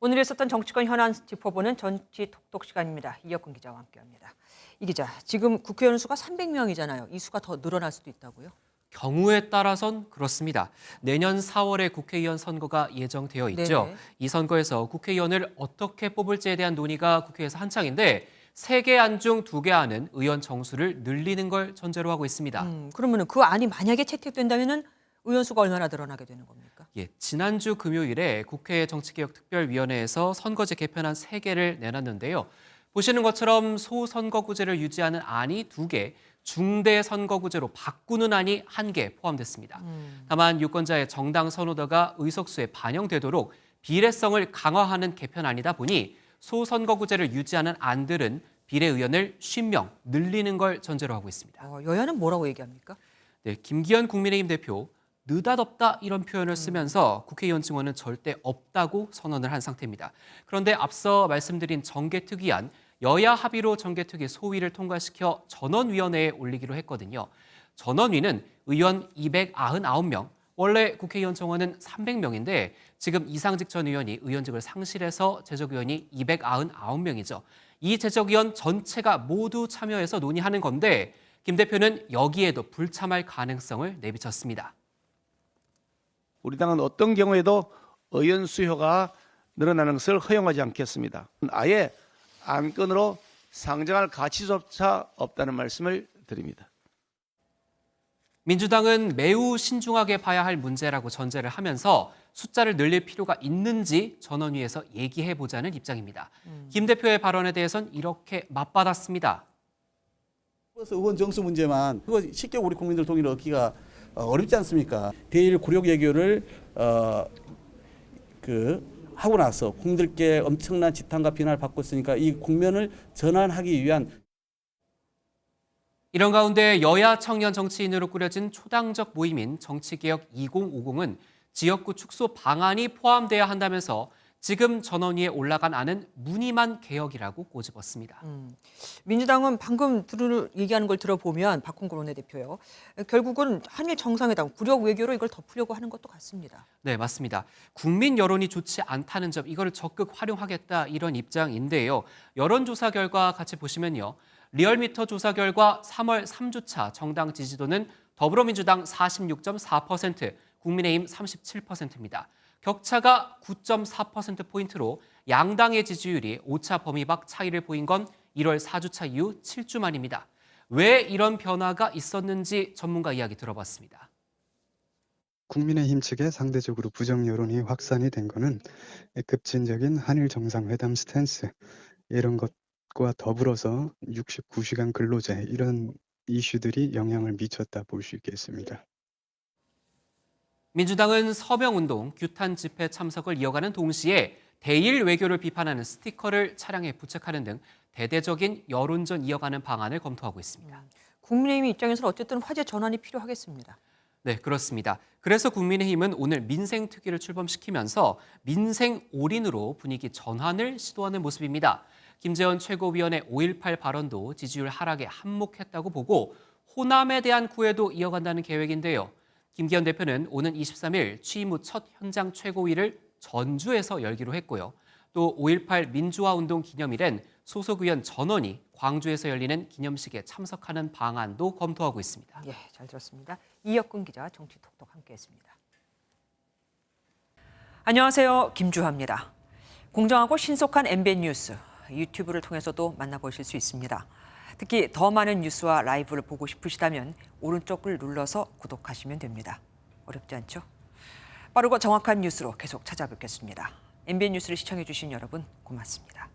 오늘 있었던 정치권 현안 짚어보는 정치 톡톡 시간입니다. 이혁근 기자와 함께합니다. 이 기자, 지금 국회의원 수가 300명이잖아요. 이 수가 더 늘어날 수도 있다고요? 경우에 따라선 그렇습니다. 내년 4월에 국회의원 선거가 예정되어 있죠. 네. 이 선거에서 국회의원을 어떻게 뽑을지에 대한 논의가 국회에서 한창인데 3개 안 중 2개 안은 의원 정수를 늘리는 걸 전제로 하고 있습니다. 그러면 그 안이 만약에 채택된다면 의원 수가 얼마나 늘어나게 되는 겁니까? 예, 지난주 금요일에 국회 정치개혁특별위원회에서 선거제 개편안 3개를 내놨는데요. 보시는 것처럼 소선거구제를 유지하는 안이 2개, 중대선거구제로 바꾸는 안이 1개 포함됐습니다. 다만 유권자의 정당 선호도가 의석수에 반영되도록 비례성을 강화하는 개편안이다 보니 소선거구제를 유지하는 안들은 비례의원을 50명 늘리는 걸 전제로 하고 있습니다. 여야는 뭐라고 얘기합니까? 네, 김기현 국민의힘 대표 느닷없다 이런 표현을 쓰면서 국회의원 증원은 절대 없다고 선언을 한 상태입니다. 그런데 앞서 말씀드린 정개특위안 여야 합의로 정개특위 소위를 통과시켜 전원위원회에 올리기로 했거든요. 전원위는 의원 299명, 원래 국회의원 정원은 300명인데 지금 이상직 전 의원이 의원직을 상실해서 재적의원이 299명이죠. 이 재적의원 전체가 모두 참여해서 논의하는 건데 김 대표는 여기에도 불참할 가능성을 내비쳤습니다. 우리 당은 어떤 경우에도 의원 수요가 늘어나는 것을 허용하지 않겠습니다. 아예 안건으로 상정할 가치조차 없다는 말씀을 드립니다. 민주당은 매우 신중하게 봐야 할 문제라고 전제를 하면서 숫자를 늘릴 필요가 있는지 전원위에서 얘기해보자는 입장입니다. 김 대표의 발언에 대해선 이렇게 맞받았습니다. 의원 정수 문제만 그거 쉽게 우리 국민들 동의를 얻기가 어렵지 않습니까? 대일 굴욕 외교를 하고 나서 국민들께 엄청난 지탄과 비난을 받고 있으니까 이 국면을 전환하기 위한 이런 가운데 여야 청년 정치인으로 꾸려진 초당적 모임인 정치개혁 2050은 지역구 축소 방안이 포함돼야 한다면서 지금 전원위에 올라간 안은 무늬만 개혁이라고 꼬집었습니다. 민주당은 방금 얘기하는 걸 들어보면 박홍근 원내대표요. 결국은 한일 정상회담, 굴욕 외교로 이걸 덮으려고 하는 것도 같습니다. 네, 맞습니다. 국민 여론이 좋지 않다는 점, 이거를 적극 활용하겠다 이런 입장인데요. 여론조사 결과 같이 보시면요. 리얼미터 조사 결과 3월 3주차 정당 지지도는 더불어민주당 46.4%, 국민의힘 37%입니다. 격차가 9.4%포인트로 양당의 지지율이 오차 범위 밖 차이를 보인 건 1월 4주차 이후 7주 만입니다. 왜 이런 변화가 있었는지 전문가 이야기 들어봤습니다. 국민의힘 측에 상대적으로 부정 여론이 확산이 된 거는 급진적인 한일 정상회담 스탠스 이런 것과 더불어서 69시간 근로제 이런 이슈들이 영향을 미쳤다 볼 수 있겠습니다. 민주당은 서명운동, 규탄 집회 참석을 이어가는 동시에 대일 외교를 비판하는 스티커를 차량에 부착하는 등 대대적인 여론전 이어가는 방안을 검토하고 있습니다. 국민의힘 입장에서는 어쨌든 화제 전환이 필요하겠습니다. 네, 그렇습니다. 그래서 국민의힘은 오늘 민생특위를 출범시키면서 민생 올인으로 분위기 전환을 시도하는 모습입니다. 김재원 최고위원의 5.18 발언도 지지율 하락에 한몫했다고 보고 호남에 대한 구애도 이어간다는 계획인데요. 김기현 대표는 오는 23일 취임 후 첫 현장 최고위를 전주에서 열기로 했고요. 또 5.18 민주화운동 기념일엔 소속 의원 전원이 광주에서 열리는 기념식에 참석하는 방안도 검토하고 있습니다. 예, 잘 들었습니다. 이혁근 기자 정치톡톡 함께했습니다. 안녕하세요, 김주하입니다. 공정하고 신속한 MBN 뉴스 유튜브를 통해서도 만나보실 수 있습니다. 특히 더 많은 뉴스와 라이브를 보고 싶으시다면 오른쪽을 눌러서 구독하시면 됩니다. 어렵지 않죠? 빠르고 정확한 뉴스로 계속 찾아뵙겠습니다. MBN 뉴스를 시청해 주신 여러분 고맙습니다.